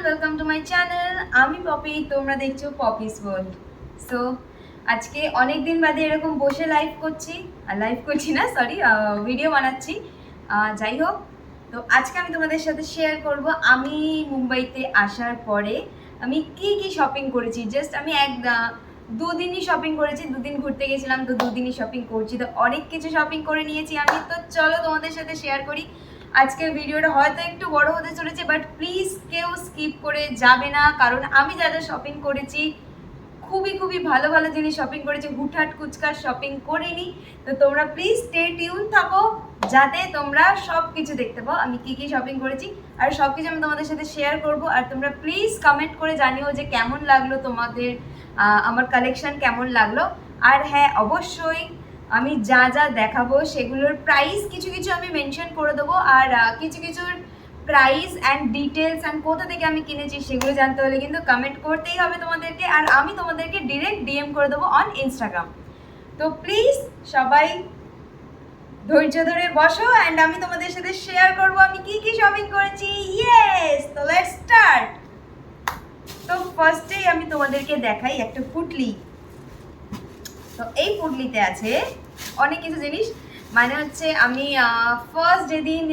Welcome to my channel. আমি poppy, তোমরা দেখছো পপিস ওয়ার্ল্ড। সো আজকে অনেক দিন বাদে এরকম বসে ভিডিও বানাচ্ছি। যাই হোক, তো আজকে আমি তোমাদের সাথে শেয়ার করব আমি মুম্বাইতে আসার পরে আমি কি কি শপিং করেছি। জাস্ট আমি দুদিনই শপিং করেছি, দুদিন ঘুরতে গেছিলাম, তো দুদিনই শপিং করছি, তো অনেক কিছু শপিং করে নিয়েছি আমি। তো চলো তোমাদের সাথে শেয়ার করি। আজকের ভিডিওটা হয়তো একটু বড় হতে চলেছে, বাট প্লিজ কেউ স্কিপ করে যাবে না, কারণ আমি যা যা শপিং করেছি খুবই খুবই ভালো ভালো জিনিস শপিং করেছি, হুটহাট কুচকার শপিং করিনি। তো তোমরা প্লিজ স্টে টিউন থাকো, যাতে তোমরা সব কিছু দেখতে পাও আমি কি কি শপিং করেছি, আর সব কিছু আমি তোমাদের সাথে শেয়ার করব। আর তোমরা প্লিজ কমেন্ট করে জানিও যে কেমন লাগলো তোমাদের, আমার কালেকশন কেমন লাগলো। আর হ্যাঁ, অবশ্যই আমি যা যা দেখাবো সেগুলোর প্রাইস কিছু কিছু আমি মেনশন করে দেবো, আর কিছু কিছুর প্রাইস অ্যান্ড ডিটেলস অ্যান্ড কোথা থেকে আমি কিনেছি সেগুলো জানতে হলে কিন্তু কমেন্ট করতেই হবে তোমাদেরকে, আর আমি তোমাদেরকে ডিরেক্ট ডিএম করে দেবো অন ইনস্টাগ্রাম। তো প্লিজ সবাই ধৈর্য ধরে বসো, অ্যান্ড আমি তোমাদের সাথে শেয়ার করবো আমি কি কি শপিং করেছি। ইয়েস, তো লেটস স্টার্ট। তো ফার্স্টেই আমি তোমাদেরকে দেখাই একটা পুটলি। তো এই পুটলিতে আছে অনেক কিছু জিনিস। মানে হচ্ছে আমি ফার্স্ট যেদিন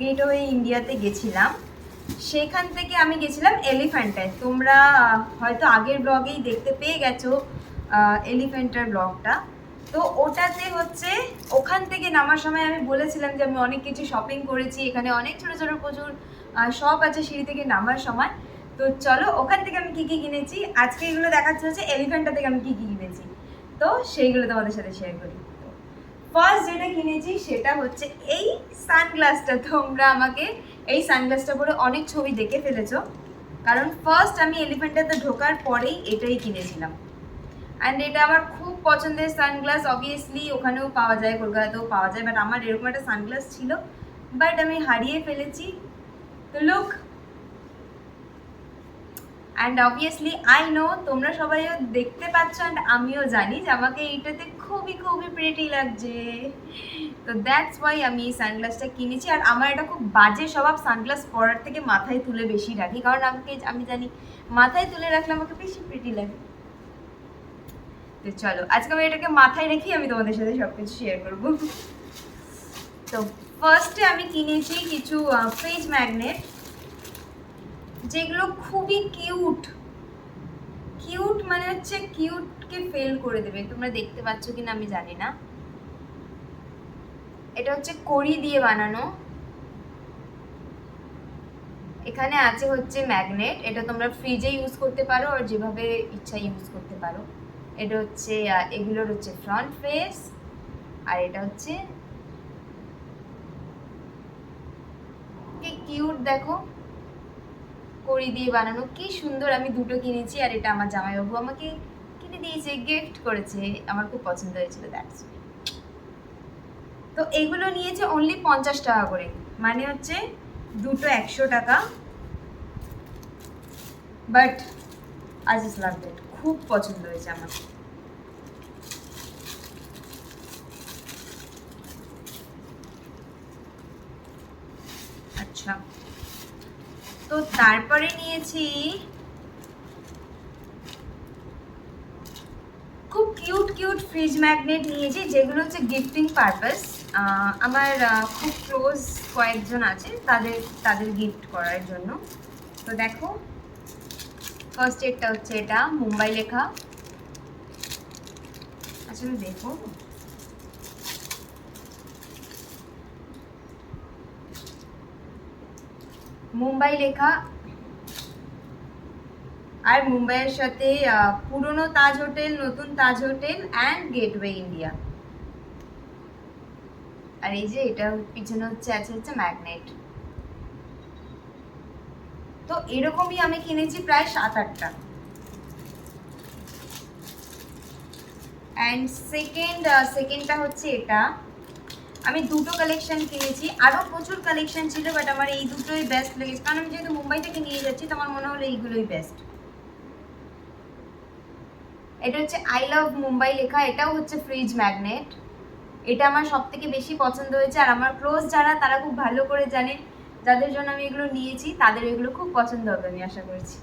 গেটওয়ে ইন্ডিয়াতে গেছিলাম, সেখান থেকে আমি গেছিলাম এলিফ্যান্টায়। তোমরা হয়তো আগের ব্লগেই দেখতে পেয়ে গেছো এলিফ্যান্টার ব্লগটা। তো ওটাতে হচ্ছে ওখান থেকে নামার সময় আমি বলেছিলাম যে আমি অনেক কিছু শপিং করেছি, এখানে অনেক ছোটো ছোটো প্রচুর শপ আছে সিঁড়ি থেকে নামার সময়। তো চলো ওখান থেকে আমি কী কী কিনেছি আজকে এগুলো দেখাচ্ছে হচ্ছে এলিফ্যান্টা থেকে আমি কী কী কিনেছি, তো সেইগুলো তোমাদের সাথে শেয়ার করি। ফার্স্ট যেটা কিনেছি সেটা হচ্ছে এই সানগ্লাসটা। তোমরা আমাকে এই সানগ্লাসটা পরে অনেক ছবি দেখে ফেলেছো, কারণ ফার্স্ট আমি এলিফ্যান্টাতে ঢোকার পরেই এটাই কিনেছিলাম। অ্যান্ড এটা আমার খুব পছন্দের সানগ্লাস। অবভিয়াসলি ওখানেও পাওয়া যায়, কলকাতাতেও পাওয়া যায়, বাট আমার এরকম একটা সানগ্লাস ছিল, বাট আমি হারিয়ে ফেলেছি। তো look, and obviously I know তোমরা সবাইও দেখতে পাচ্ছ, অ্যান্ড আমিও জানি যে আমাকে এইটাতে খুবই খুবই প্রিটি লাগছে। তো দ্যাটস ওয়াই আমি এই সানগ্লাসটা কিনেছি। আর আমার এটা খুব বাজে স্বভাব সানগ্লাস পরার থেকে মাথায় তুলে বেশি রাখি, কারণ আমি জানি মাথায় তুলে রাখলে আমাকে বেশি প্রিটি লাগে। তো চলো আজকে আমি এটাকে মাথায় রেখে আমি তোমাদের সাথে সব কিছু শেয়ার করবো। তো ফার্স্টে আমি কিনেছি কিছু ফ্রিজ ম্যাগনেট, যেগুলো খুবই কিউট। কিউট মানে হচ্ছে কিউটকে ফেল করে দেবে। তোমরা দেখতে পাচ্ছ কিনা আমি জানি না। এটা হচ্ছে কড়ি দিয়ে বানানো। এখানে আছে হচ্ছে ম্যাগনেট, এটা তোমরা ফ্রিজে ইউজ করতে পারো আর যেভাবে ইচ্ছা ইউজ করতে পারো। এটা হচ্ছে এগুলোর হচ্ছে ফ্রন্ট ফেস, আর এটা হচ্ছে কি কিউট দেখো, কড়ি দিয়ে বানানো, কি সুন্দর। আমি দুটো কিনেছি, আর এটা আমার জামাইবাবু আমাকে কিনে দিয়েছে, গিফট করেছে, আমার খুব পছন্দ হয়েছিল। দ্যাটস। তো এগুলো নিয়েছে অনলি 50 টাকা করে, মানে হচ্ছে দুটো 100 টাকা। But I just love that, খুব পছন্দ হয়েছে আমার। আচ্ছা, তো তারপরে নিয়েছি খুব কিউট কিউট ফ্রিজ ম্যাগনেট নিয়েছি, যেগুলো হচ্ছে গিফটিং পারপাস। আমার খুব ক্লোজ কয়েকজন আছে, তাদের গিফট করার জন্য। তো দেখো, ফার্স্ট এডটা হচ্ছে এটা মুম্বাই লেখা। আসলে দেখো, মুম্বাই লেখা, আর মুম্বাইয়ের সাথে পুরনো তাজ হোটেল, নতুন তাজ হোটেল অ্যান্ড গেটওয়ে ইন্ডিয়া। আর এই যে এটা পিছনে হচ্ছে আছে ম্যাগনেট। তো এরকমই আমি কিনেছি প্রায় 7-8টা। অ্যান্ড সেকেন্ডটা হচ্ছে এটা। আমি দুটো কালেকশন কিনেছি, আরও প্রচুর কালেকশন ছিল, বাট আমার এই দুটোই বেস্ট লেগেছে, কারণ আমি যেহেতু মুম্বাই থেকে নিয়ে যাচ্ছি তো আমার মনে হলো এইগুলোই বেস্ট। এটা হচ্ছে আই লাভ মুম্বাই লেখা, এটাও হচ্ছে ফ্রিজ ম্যাগনেট। এটা আমার সব থেকে বেশি পছন্দ হয়েছে, আর আমার ক্লোজ যারা তারা খুব ভালো করে জানে যাদের জন্য আমি এগুলো নিয়েছি তাদের এগুলো খুব পছন্দ হবে আমি আশা করছি।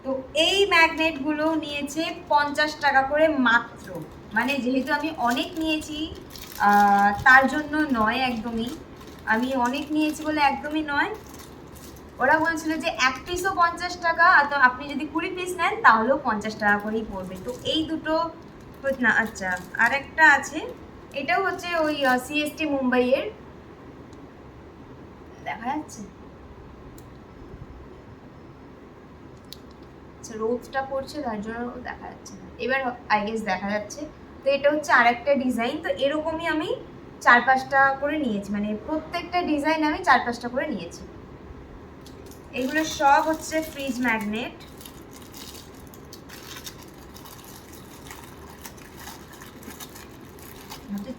তো এই ম্যাগনেটগুলো নিয়েছে 50 টাকা করে মাত্র, মানে যেহেতু আমি অনেক নিয়েছি তার জন্য নয়, একদমই আমি অনেক নিয়েছি বলে একদমই নয়। ওরা বলছিল যে এক পিসও 50 টাকা, তো আপনি যদি 20 পিস নেন তাহলেও 50 টাকা করেই পড়বে। তো এই দুটো না, আচ্ছা আর একটা আছে, এটাও হচ্ছে ওই সিএসটি মুম্বাইয়ের, দেখা যাচ্ছে রোদটা পড়ছে তার জন্য দেখা যাচ্ছে না, এবার আই গেস দেখা যাচ্ছে। তো এটা হচ্ছে আর একটা ডিজাইন, তো এরকমই আমি 4-5টা করে নিয়েছি, মানে প্রত্যেকটা ডিজাইন আমি 4-5টা করে নিয়েছি। এগুলো সব হচ্ছে ফ্রিজ ম্যাগনেট।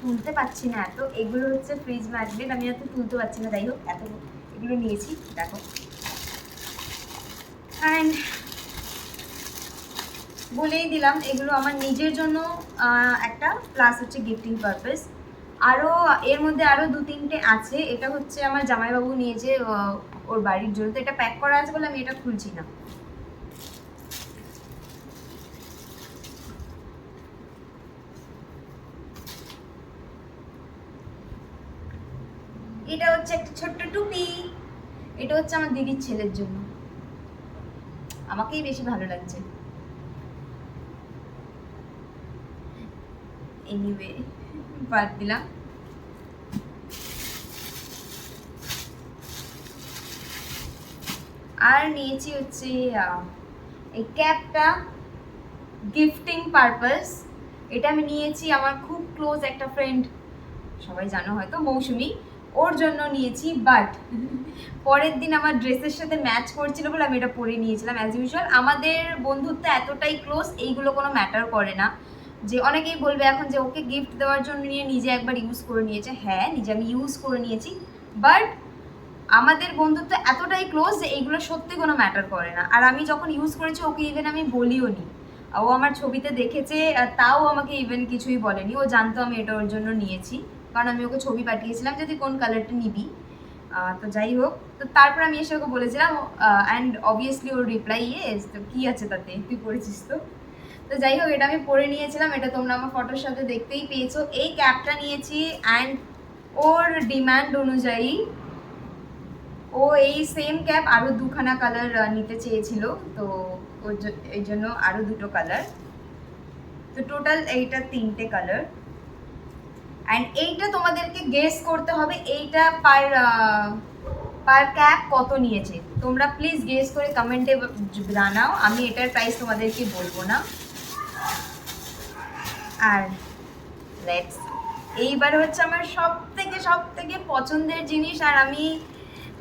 তুলতে পারছি না এত, এগুলো হচ্ছে ফ্রিজ ম্যাগনেট, আমি এত তুলতে পারছি না, যাই হোক এত এগুলো নিয়েছি দেখো। অ্যান্ড বলেই দিলাম এগুলো আমার নিজের জন্য একটা, প্লাস হচ্ছে গিফটিং পারপাস। আরও এর মধ্যে আরও 2-3টে আছে, এটা হচ্ছে আমার জামাইবাবু নিয়েছে ওর বাড়ির জন্য, তো এটা প্যাক করা আছে বলে আমি এটা খুলছি না। এটা হচ্ছে একটা ছোট্ট টুপি, এটা হচ্ছে আমার দিদির ছেলের জন্য, আমাকেই বেশি ভালো লাগছে। এনিওয়ে বাদ দিলাম। আর নিয়েছি হচ্ছে এই ক্যাপটা গিফটিং পারপাস। এটা আমি নিয়েছি আমার খুব ক্লোজ একটা ফ্রেন্ড, সবাই জানো হয়তো, মৌসুমি, ওর জন্য নিয়েছি। বাট পরের দিন আমার ড্রেসের সাথে ম্যাচ করছিল বলে আমি এটা পরে নিয়েছিলাম। অ্যাজ ইউজুয়াল আমাদের বন্ধুত্ব এতটাই ক্লোজ, এইগুলো কোনো ম্যাটার করে না। যে অনেকেই বলবে এখন যে ওকে গিফট দেওয়ার জন্য নিয়ে নিজে একবার ইউজ করে নিয়েছে, হ্যাঁ নিজে আমি ইউজ করে নিয়েছি, বাট আমাদের বন্ধুত্ব এতটাই ক্লোজ যে এইগুলো সত্যি কোনো ম্যাটার করে না। আর আমি যখন ইউজ করেছি ওকে ইভেন আমি বলিও নি, ও আমার ছবিতে দেখেছে তাও আমাকে ইভেন কিছুই বলেনি, ও জানতো আমি এটা ওর জন্য নিয়েছি, কারণ আমি ওকে ছবি পাঠিয়েছিলাম যদি কোন কালারটা নিবি। তো যাই হোক, তো তারপর আমি এসে ওকে বলেছিলাম, and obviously or reply yes, তো কী আছে তাতে, তুই পড়েছিস তো। তো যাই হোক, এটা আমি পরে নিয়েছিলাম, এটা তোমরা আমার ফটোর সাথে দেখতেই পেয়েছো। এই ক্যাপটা নিয়েছি অ্যান্ড ওর ডিমান্ড অনুযায়ী ও এই সেম ক্যাপ আরও 2খানা কালার নিতে চেয়েছিল, তো ওর এই জন্য আরও 2টো কালার, তো টোটাল এইটা 3টে কালার। অ্যান্ড এইটা তোমাদেরকে গেস করতে হবে এইটা পার ক্যাপ কত নিয়েছে, তোমরা প্লিজ গেস করে কমেন্টে জানাও, আমি এটার প্রাইস তোমাদেরকে বলবো না। আর লেটস, এইবার হচ্ছে আমার সব থেকে পছন্দের জিনিস, আর আমি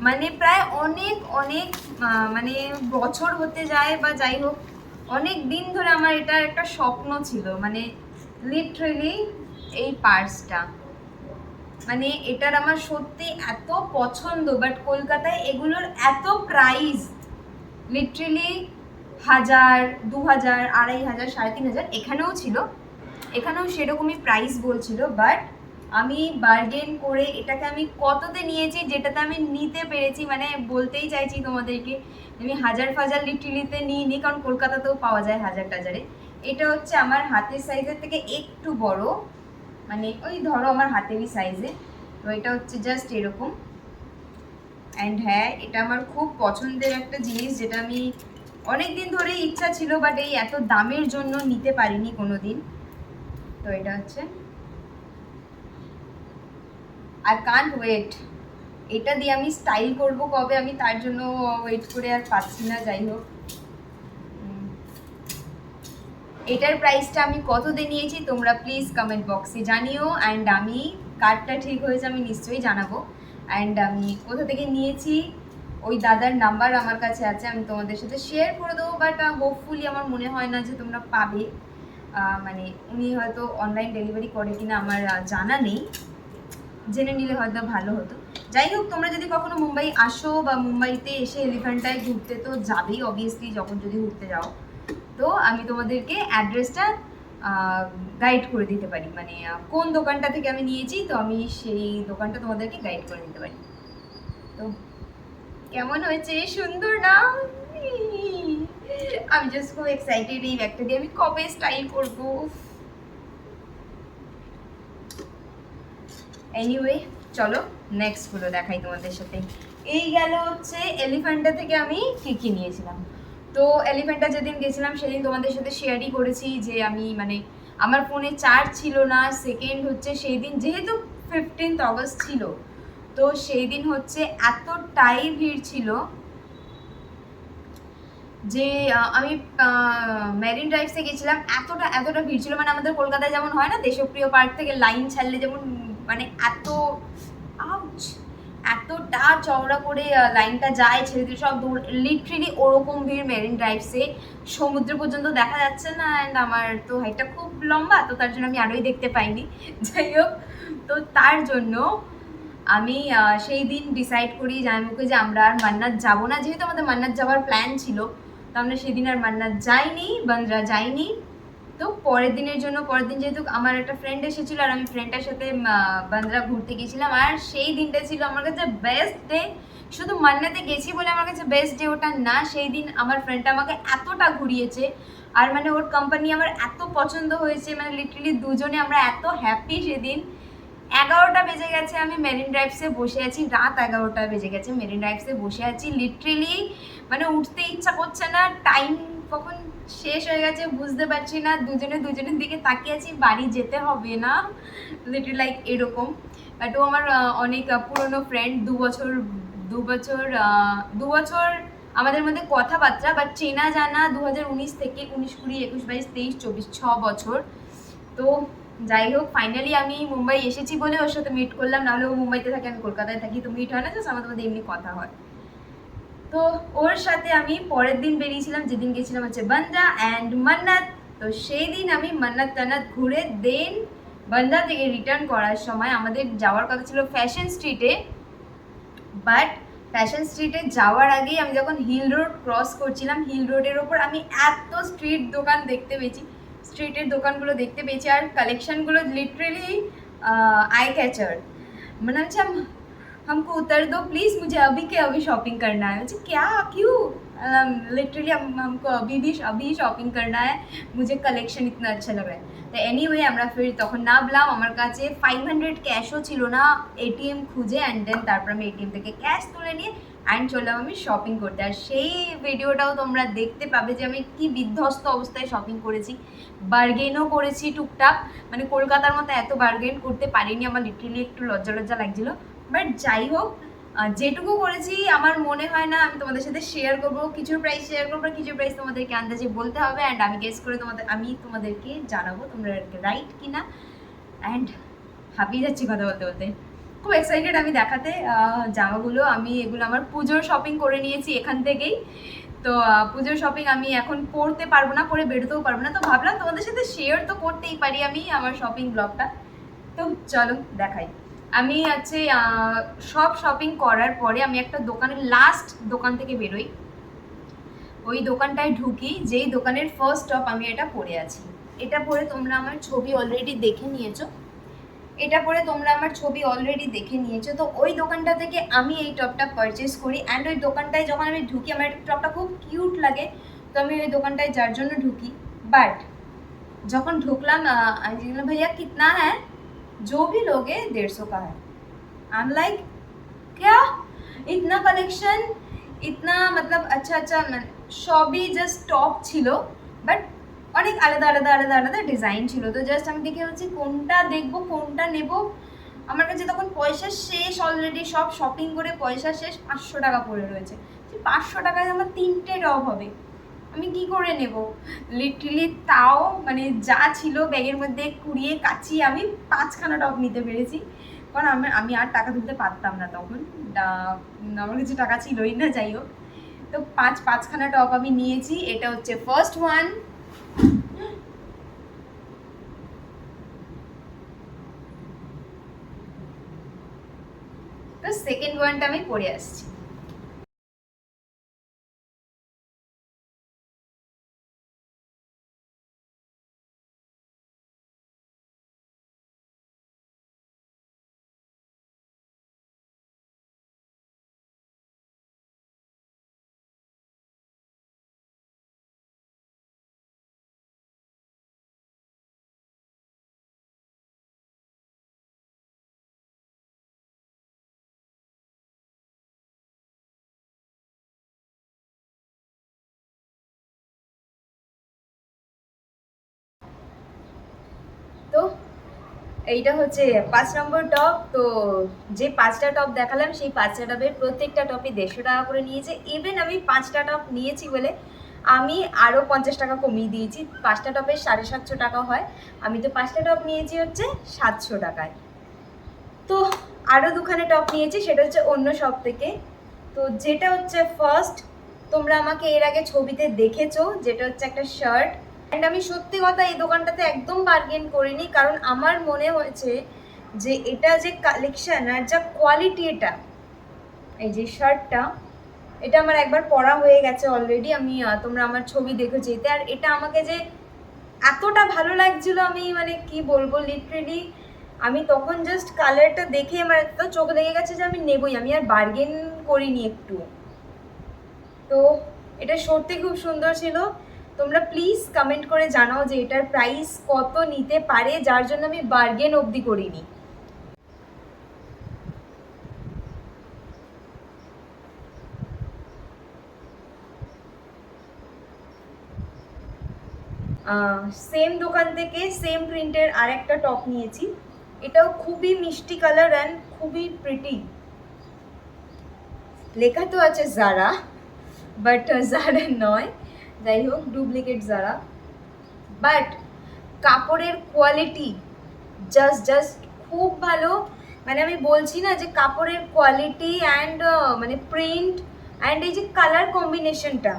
মানে প্রায় অনেক মানে বছর হতে যায় বা যাই হোক, অনেক দিন ধরে আমার এটার একটা স্বপ্ন ছিল, মানে লিটারেলি এই পার্সটা, মানে এটার আমার সত্যি এত পছন্দ, বাট কলকাতায় এগুলোর এত প্রাইস, লিটারেলি 1000, 2000, 2500, 3500, এখানেও ছিল, এখানেও সেরকমই প্রাইস বলছিল, বাট আমি বার্গেন করে এটাকে আমি কততে নিয়েছি, যেটাতে আমি নিতে পেরেছি, মানে বলতেই চাইছি তোমাদেরকে, আমি 1000 লিটারিতে নিইনি, কারণ কলকাতাতেও পাওয়া যায় 1000 এটা হচ্ছে আমার হাতের সাইজের থেকে একটু বড়, মানে ওই ধরো আমার হাতেরই সাইজে, তো এটা হচ্ছে জাস্ট এরকম। অ্যান্ড হ্যাঁ, এটা আমার খুব পছন্দের একটা জিনিস, যেটা আমি অনেক দিন ধরেই ইচ্ছা ছিল, বাট এই এত দামের জন্য নিতে পারিনি কোনো দিন। তো এটা হচ্ছে, আই কান্ট ওয়েট, এটা দিয়ে আমি স্টাইল করব কবে, আমি তার জন্য ওয়েট করে আর পাচ্ছি না। যাই হোক, এটার প্রাইসটা আমি কত দিয়ে নিয়েছি তোমরা প্লিজ কমেন্ট বক্সে জানিও, অ্যান্ড আমি কার্ডটা ঠিক হয়েছে আমি নিশ্চয়ই জানাবো। অ্যান্ড আমি কোথা থেকে নিয়েছি ওই দাদার নাম্বার আমার কাছে আছে, আমি তোমাদের সাথে শেয়ার করে দেবো, বাট হোপফুলি আমার মনে হয় না যে তোমরা পাবে, মানে উনি হয়তো অনলাইন ডেলিভারি করে কিনা আমার জানা নেই, জেনে নিলে হয়তো ভালো হতো। যাই হোক, তোমরা যদি কখনো মুম্বাই আসো বা মুম্বাইতে এসে এলিফ্যান্টায় ঘুরতে তো যাবেই অবভিয়াসলি, যখন যদি ঘুরতে যাও, তো আমি তোমাদেরকে অ্যাড্রেসটা গাইড করে দিতে পারি, মানে কোন দোকানটা থেকে আমি নিয়েছি, তো আমি সেই দোকানটা তোমাদেরকে গাইড করে দিতে পারি। তো কেমন হয়েছে, সুন্দর না? আমি জাস্ট খুব এক্সাইটেড এই ব্যাগটা দিয়ে আমি কবে স্টাইল করব। এনিওয়ে চলো নেক্সট গুলো দেখাই তোমাদের সাথে। এই গেল হচ্ছে এলিফ্যান্টা থেকে আমি কি কি নিয়েছিলাম। তো এলিফ্যান্টা যেদিন গেছিলাম সেদিন তোমাদের সাথে শেয়ারই করেছি যে আমি মানে আমার ফোনে চার্জ ছিল না। সেকেন্ড হচ্ছে সেই দিন যেহেতু 15th অগস্ট ছিল, তো সেই দিন হচ্ছে এতটাই ভিড় ছিল যে আমি মেরিন ড্রাইভসে গেছিলাম, এতটা ভিড় ছিল, মানে আমাদের কলকাতায় যেমন হয় না দেশপ্রিয় পার্ক থেকে লাইন ছাড়লে যেমন মানে এতটা চওড়া করে লাইনটা যায়, ছেলেদের সব দৌড়, লিটারেলি ওরকম ভিড় মেরিন ড্রাইভসে, সমুদ্র পর্যন্ত দেখা যাচ্ছে না। অ্যান্ড আমার তো হাইটটা খুব লম্বা, তো তার জন্য আমি আরোই দেখতে পাইনি। যাই হোক, তো তার জন্য আমি সেই দিন ডিসাইড করি জামাইবাবুকে যে আমরা আর মান্নাত যাবো না, যেহেতু আমাদের মান্নাত যাওয়ার প্ল্যান ছিল, তো আমরা সেদিন আর মান্নাত যাইনি, বান্দ্রা যাইনি। তো পরের দিনের জন্য, পরের দিন যেহেতু আমার একটা ফ্রেন্ড এসেছিল আর আমি ফ্রেন্ডের সাথে বান্দ্রা ঘুরতে গেছিলাম, আর সেই দিনটা ছিল আমার কাছে বেস্ট ডে। শুধু মান্নাতে গেছি বলে আমার কাছে বেস্ট ডে ওটা না, সেই দিন আমার ফ্রেন্ডটা আমাকে এতটা ঘুরিয়েছে, আর মানে ওর কোম্পানি আমার এত পছন্দ হয়েছে, মানে লিটারালি দুজনে আমরা এত হ্যাপি। সেদিন 11টা বেজে গেছে, আমি মেরিন ড্রাইভসে বসে আছি, রাত 11টা বেজে গেছে, মেরিন ড্রাইভসে বসে আছি, লিটারেলি মানে উঠতে ইচ্ছা করছে না, টাইম কখন শেষ হয়ে গেছে বুঝতে পারছি না, দুজনের দিকে তাকিয়ে আছি, বাড়ি যেতে হবে না, লিটারালি লাইক এরকম। বাট ও আমার অনেক পুরনো ফ্রেন্ড, দু বছর আমাদের মধ্যে কথাবার্তা, বাট চেনা জানা 2019 থেকে 19, 20, 21, 22, 23, 24, 6 বছর। তো যাই হোক, ফাইনালি আমি মুম্বাই এসেছি বলে ওর সাথে মিট করলাম, নাহলে ও মুম্বাইতে থাকে আমি কলকাতায় থাকি, তো মিট হয় না, জাস্ট আমাদের মধ্যে এমনি কথা হয়। তো ওর সাথে আমি পরের দিন বেরিয়েছিলাম, যেদিন গেছিলাম হচ্ছে বান্দ্রা অ্যান্ড মান্নাত। তো সেই দিন আমি মান্নাত টান্নাত ঘুরে দেন বান্দ্রা থেকে রিটার্ন করার সময় আমাদের যাওয়ার কথা ছিল ফ্যাশন স্ট্রিটে, বাট ফ্যাশন স্ট্রিটে যাওয়ার আগেই আমি যখন হিল রোড ক্রস করছিলাম, হিল রোডের ওপর আমি এত স্ট্রিট দোকান দেখতে পেয়েছি, স্ট্রিটের দোকানগুলো দেখতে পেয়েছি, আর কালেকশনগুলো লিটারেলি आई कैचर। मैंने अच्छा हमको उतर दो प्लीज़, मुझे अभी के अभी शॉपिंग करना है। मुझे क्या क्यों, लिटरली हमको अभी शॉपिंग करना है, मुझे कलेक्शन इतना अच्छा लग रहा है। তো এনিওয়ে আমরা ফির তখন নামলাম, আমার কাছে 500 ক্যাশও ছিল না, এটিএম খুঁজে অ্যান্ড দেন তারপর আমি এটিএম থেকে ক্যাশ তুলে নিয়ে অ্যান্ড চললাম আমি শপিং করতে। আর সেই ভিডিওটাও তোমরা দেখতে পাবে যে আমি কি বিধ্বস্ত অবস্থায় শপিং করেছি, বার্গেনও করেছি টুকটাক, মানে কলকাতার মতো এত বার্গেন করতে পারিনি, আমার লিটারেলি একটু লজ্জা লাগছিলো। বাট যাই হোক, যেটুকু করেছি আমার মনে হয় না আমি তোমাদের সাথে শেয়ার করবো, কিছু প্রাইস শেয়ার করবো, কিছু প্রাইস তোমাদেরকে আন্দাজে বলতে হবে, অ্যান্ড আমি গেস করে আমি তোমাদেরকে জানাবো তোমরা রাইট কিনা। অ্যান্ড হাঁপিয়ে যাচ্ছি কথা বলতে বলতে, খুব এক্সাইটেড আমি দেখাতে জামাগুলো। আমি এগুলো আমার পুজোর শপিং করে নিয়েছি এখান থেকেই, তো পুজোর শপিং আমি এখন করতে পারবো না, পরে বেরোতেও পারবো না, তো ভাবলাম তোমাদের সাথে শেয়ার তো করতেই পারি আমি আমার শপিং ব্লগটা। তো চলো দেখাই। আমি আছে সব শপিং করার পরে আমি একটা দোকানের লাস্ট দোকান থেকে বেরোই, ওই দোকানটায় ঢুকি, যেই দোকানের ফার্স্ট স্টপ আমি এটা পরে আছি। এটা পরে তোমরা আমার ছবি অলরেডি দেখে নিয়েছো, তো ওই দোকানটা থেকে আমি এই টপটা পারচেস করি। অ্যান্ড ওই দোকানটায় যখন আমি ঢুকি, আমার টপটা খুব কিউট লাগে, তো আমি ওই দোকানটায় যার জন্য ঢুকি। বাট যখন ঢুকলাম আমি বললাম ভাইয়া কিतना है, जो भी लोगे 150 का है। आई एम लाइक क्या इतना कलेक्शन, इतना मतलब अच्छा সবই জাস্ট টপ ছিল, বাট অনেক আলাদা ডিজাইন ছিল। তো জাস্ট আমি দেখে হচ্ছে কোনটা দেখবো কোনটা নেব, আমার কাছে তখন পয়সা শেষ, অলরেডি সব শপিং করে পয়সা শেষ, 500 টাকা পড়ে রয়েছে। 500 টাকায় আমার 3টে টপ হবে, আমি কি করে নেব লিটারালি, তাও মানে যা ছিল ব্যাগের মধ্যে কুড়িয়ে কাচিয়ে আমি 5খানা টপ নিতে পেরেছি, কারণ আমি আর টাকা তুলতে পারতাম না তখন, আমার কাছে টাকা ছিলই না। যাই হোক, তো 5খানা টপ আমি নিয়েছি। এটা হচ্ছে ফার্স্ট ওয়ান, তো সেকেন্ড ওয়ানটা আমি পরে আসছি। এইটা হচ্ছে 5 নম্বর টপ। তো যে 5টা টপ দেখালাম সেই 5টা টপের প্রত্যেকটা টপে 150 টাকা করে নিয়েছে। ইভেন আমি 5টা টপ নিয়েছি বলে আমি আরও 50 টাকা কমিয়ে দিয়েছি। 5টা টপের 750 টাকা হয়, আমি তো 5টা টপ নিয়েছি হচ্ছে 700 টাকায়। তো আরও দুখানে টপ নিয়েছি, সেটা হচ্ছে অন্য শপ থেকে। তো যেটা হচ্ছে ফার্স্ট, তোমরা আমাকে এর আগে ছবিতে দেখেছো, যেটা হচ্ছে একটা শার্ট। অ্যান্ড আমি সত্যি কথা এই দোকানটাতে একদম বার্গেন করিনি, কারণ আমার মনে হয়েছে যে এটা যে কালেকশন আর যা কোয়ালিটি, এটা এই যে শার্টটা, এটা আমার একবার পরা হয়ে গেছে অলরেডি। আমি তোমরা আমার ছবি দেখেছো এতে, আর এটা আমাকে যে এতটা ভালো লাগছিল, আমি মানে কি বলবো, লিটারেলি আমি তখন জাস্ট কালারটা দেখে আমার এত চোখ লেগে গেছে যে আমি নেবই, আমি আর বার্গেন করিনি একটু। তো এটা সত্যি খুব সুন্দর ছিল। তোমরা প্লিজ কমেন্ট করে জানাও যে এটার প্রাইস কত নিতে পারে, যার জন্য আমি বার্গেন অবধি করিনি। সেম দোকান থেকে সেম প্রিন্টের আরেকটা টপ নিয়েছি। এটাও খুবই মিষ্টি কালার অ্যান্ড খুবই প্রিটি। লেখা তো আছে জারা, বাট জারা নয়, যাই হোক ডুপ্লিকেট জারা। বাট কাপড়ের কোয়ালিটি জাস্ট খুব ভালো। মানে আমি বলছি না যে কাপড়ের কোয়ালিটি অ্যান্ড মানে প্রিন্ট অ্যান্ড এই যে কালার কম্বিনেশনটা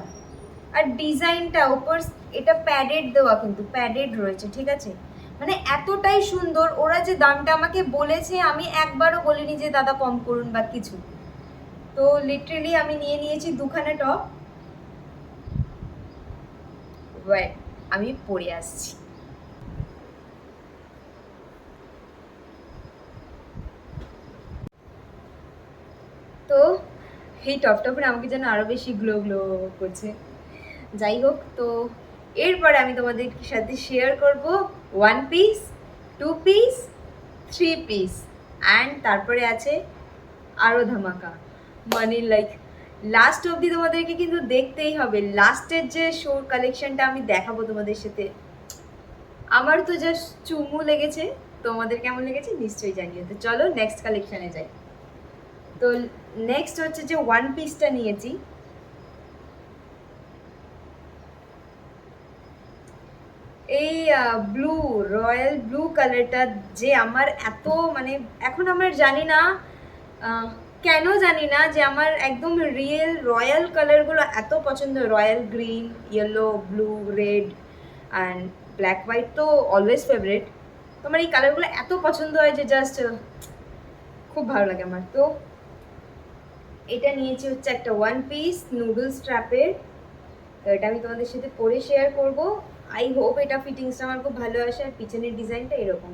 আর ডিজাইনটা উপর, এটা প্যাডেড দেওয়া, কিন্তু প্যাডেড রয়েছে, ঠিক আছে। মানে এতটাই সুন্দর। ওরা যে দামটা আমাকে বলেছে, আমি একবারও বলিনি যে দাদা কম করুন বা কিছু। তো লিটারেলি আমি নিয়ে নিয়েছি দুখানা টপ। ওয়েট, আমি পরে আসছি। তো এই টপটা পরে আমাকে যেন আরও বেশি গ্লো গ্লো করছে। যাই হোক, তো এরপরে আমি তোমাদের সাথে শেয়ার করব 1 পিস, 2 পিস, 3 পিস, অ্যান্ড তারপরে আছে আরও ধামাকা। মানে লাইক লাস্ট অবধি তোমাদেরকে কিন্তু দেখতেই হবে। লাস্টের যে শোর কালেকশনটা আমি দেখাবো তোমাদের সাথে, আমার তো জাস্ট চুমু লেগেছে। তোমাদের কেমন লেগেছে নিশ্চয়ই জানিও। তো চলো নেক্সট কালেকশানে যাই। তো নেক্সট হচ্ছে যে 1 পিসটা নিয়েছি। এই ব্লু, রয়্যাল ব্লু কালারটা যে আমার এত মানে, এখন আমার জানি না কেন জানি না যে আমার একদম রিয়েল রয়্যাল কালারগুলো এত পছন্দ। Royal green, yellow, blue, red and black white তো অলওয়েজ ফেভারিট। তো আমার এই কালারগুলো এত পছন্দ হয় যে জাস্ট খুব ভালো লাগে আমার। তো এটা নিয়েছি হচ্ছে একটা 1 পিস নুডলস স্ট্র্যাপের। তো এটা আমি তোমাদের সাথে পরে শেয়ার করব। আই হোপ এটা ফিটিংসটা আমার খুব ভালো আসে, আর পিছনের ডিজাইনটা এরকম।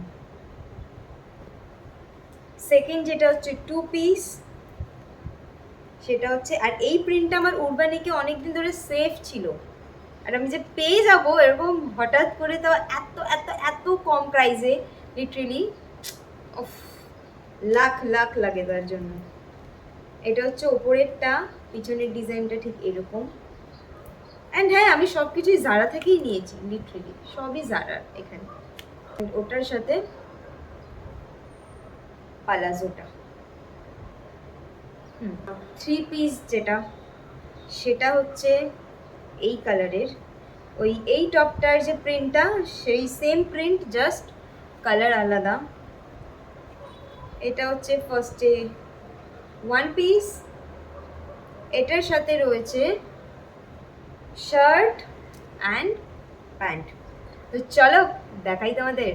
সেকেন্ড যেটা হচ্ছে 2 পিস, সেটা হচ্ছে, আর এই প্রিন্টটা আমার উরবানিকে অনেকদিন ধরে সেফ ছিল, আর আমি যে পেয়ে যাবো এরকম হঠাৎ করে, তো এত এত এত কম প্রাইসে, লিটারেলি লাখ লাখ লাগে তার জন্য। এটা হচ্ছে ওপরেরটা, পিছনের ডিজাইনটা ঠিক এরকম। অ্যান্ড হ্যাঁ, আমি সব কিছুই জারা থেকেই নিয়েছি, লিটারেলি সবই জারার এখানে। ওটার সাথে পালাজোটা। 3 পিস যেটা, সেটা হচ্ছে এই কালারের। এই টপটার যে প্রিন্টটা, সেই সেম প্রিন্ট, জাস্ট কালার আলাদা। এটা হচ্ছে ফার্স্টে 1 পিস, এটার সাথে রয়েছে শার্ট অ্যান্ড প্যান্ট। তো চলো দেখাই তোমাদের।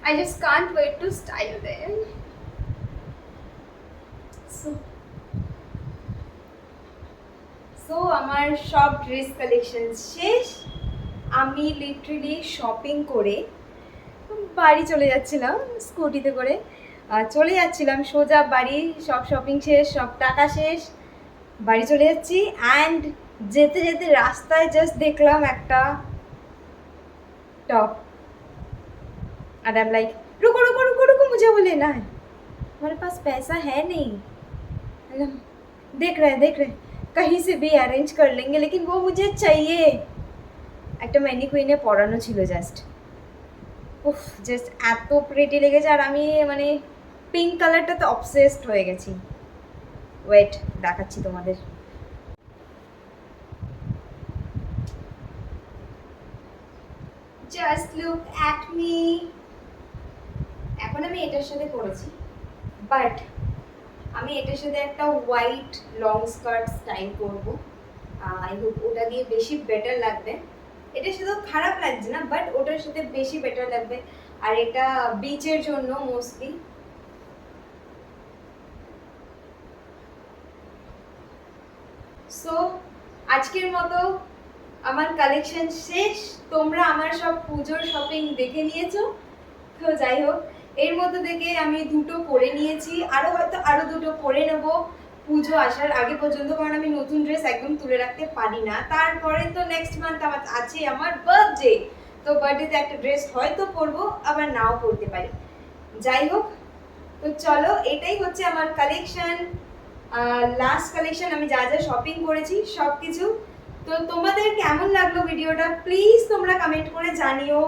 I just can't wait to style them. So আমার সব ড্রেস কালেকশন শেষ। আমি লিটারেলি শপিং করে বাড়ি চলে যাচ্ছিলাম স্কুটিতে করে, চলে যাচ্ছিলাম সোজা বাড়ি। সব শপিং শেষ, সব টাকা শেষ, বাড়ি চলে যাচ্ছি। অ্যান্ড যেতে যেতে রাস্তায় জাস্ট দেখলাম একটা टॉप and I'm like रुको रुको रुको रुको मुझे वो लेना है, हमारे पास पैसा है नहीं। देख रहे कहीं से भी अरेंज कर लेंगे लेकिन वो मुझे चाहिए। একটা ম্যানিকুইনে পরানো ছিল জাস্ট, উফ জাস্ট এত প্রিটি লেগেছে। আর আমি মানে পিঙ্ক কালারটাতে অবসেসড হয়ে গেছি। ওয়েট দেখাচ্ছি তোমাদের। Just look at me. এখন আমি এটার সাথে করেছি, বাট আমি এটার সাথে একটা হোয়াইট লং স্কার্ট স্টাইল করব। আই হোপ ওটা দিয়ে বেশি বেটার লাগবে। এটার সাথেও খারাপ লাগছে না, বাট ওটার সাথে বেশি বেটার লাগবে। আর এটা বিচের জন্য মোস্টলি। সো আজকের মতো আমার কালেকশন শেষ। তোমরা আমার সব পুজোর শপিং দেখে নিয়েছো। তো যাই হোক, এর মধ্যে থেকে আমি দুটো পরে নিয়েছি, হয়তো আরও দুটো পরে নেব পুজো আসার আগে পর্যন্ত, কারণ আমি নতুন ড্রেস একদম তুলে রাখতে পারি না। তারপরে তো নেক্সট মান্থ আছে আমার বার্থডে, তো বার্থডেতে একটা ড্রেস হয়তো পরবো, আবার নাও পরতে পারি। যাই হোক, তো চলো, এটাই হচ্ছে আমার কালেকশন, লাস্ট কালেকশন। আমি যা যা শপিং করেছি সব কিছু। তো তোমাদের কেমন লাগলো ভিডিওটা প্লিজ তোমরা কমেন্ট করে জানিও।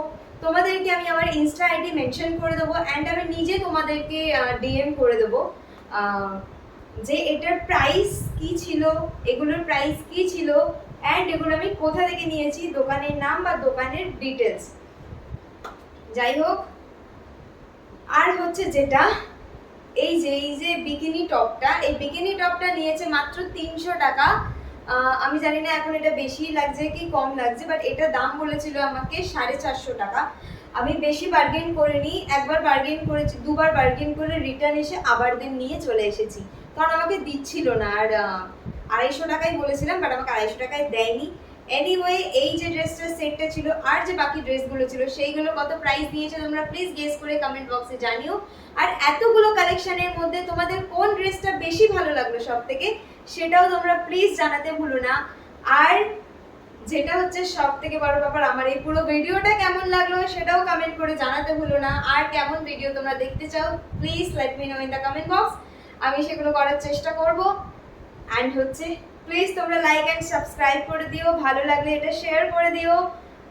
তোমাদেরকে আমি আমার ইনস্টা আইডি মেনশন করে দেবো, অ্যান্ড আমি নিজে তোমাদেরকে ডিএম করে দেবো যে এটার প্রাইস কি ছিল, এগুলোর প্রাইস কি ছিল, অ্যান্ড এগুলো আমি কোথা থেকে নিয়েছি, দোকানের নাম বা দোকানের ডিটেলস। যাই হোক, আর হচ্ছে যেটা এই যে বিকিনি টপটা, এই বিকিনি টপটা নিয়েছে মাত্র 300 টাকা। আমি জানি না এখন এটা বেশি লাগছে কি কম লাগছে, বাট এটা দাম বলেছিল আমাকে 450 টাকা। আমি বেশি বার্গেন করিনি, একবার বার্গেন করেছি, দুবার বার্গেন করে রিটার্ন এসে আবার দিন নিয়ে চলে এসেছি, কারণ আমাকে দিচ্ছিল না। আর 250 টাকাই বলেছিলাম, বাট আমাকে 250 টাকায় দেয়নি। এনিওয়ে, এই যে ড্রেসটার সেটটা ছিল আর যে বাকি ড্রেসগুলো ছিল সেইগুলো কত প্রাইস দিয়েছে তোমরা প্লিজ গেস করে কমেন্ট বক্সে জানিও। আর এতগুলো কালেকশনের মধ্যে তোমাদের কোন ড্রেসটা বেশি ভালো লাগলো সব থেকে, সেটাও তোমরা প্লিজ জানাতে ভুলো না। আর যেটা হচ্ছে সব থেকে বড় ব্যাপার, আমার এই পুরো ভিডিওটা কেমন লাগলো সেটাও কমেন্ট করে জানাতে ভুলো না। আর কেমন ভিডিও তোমরা দেখতে চাও please let me no in the comment box, আমি সেগুলো করার চেষ্টা করব। অ্যান্ড হচ্ছে প্লিজ তোমরা লাইক অ্যান্ড সাবস্ক্রাইব করে দিও, ভালো লাগলে এটা শেয়ার করে দিও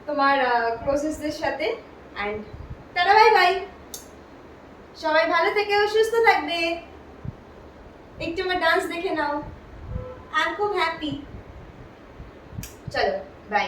তোমার ক্লোজেস্টদের সাথে। অ্যান্ড টাটা, বাই বাই, সবাই ভালো থেকো, সুস্থ থাকবে। একটু আমার ডান্স দেখে নাও, আমি খুব হ্যাপি। চলো বাই।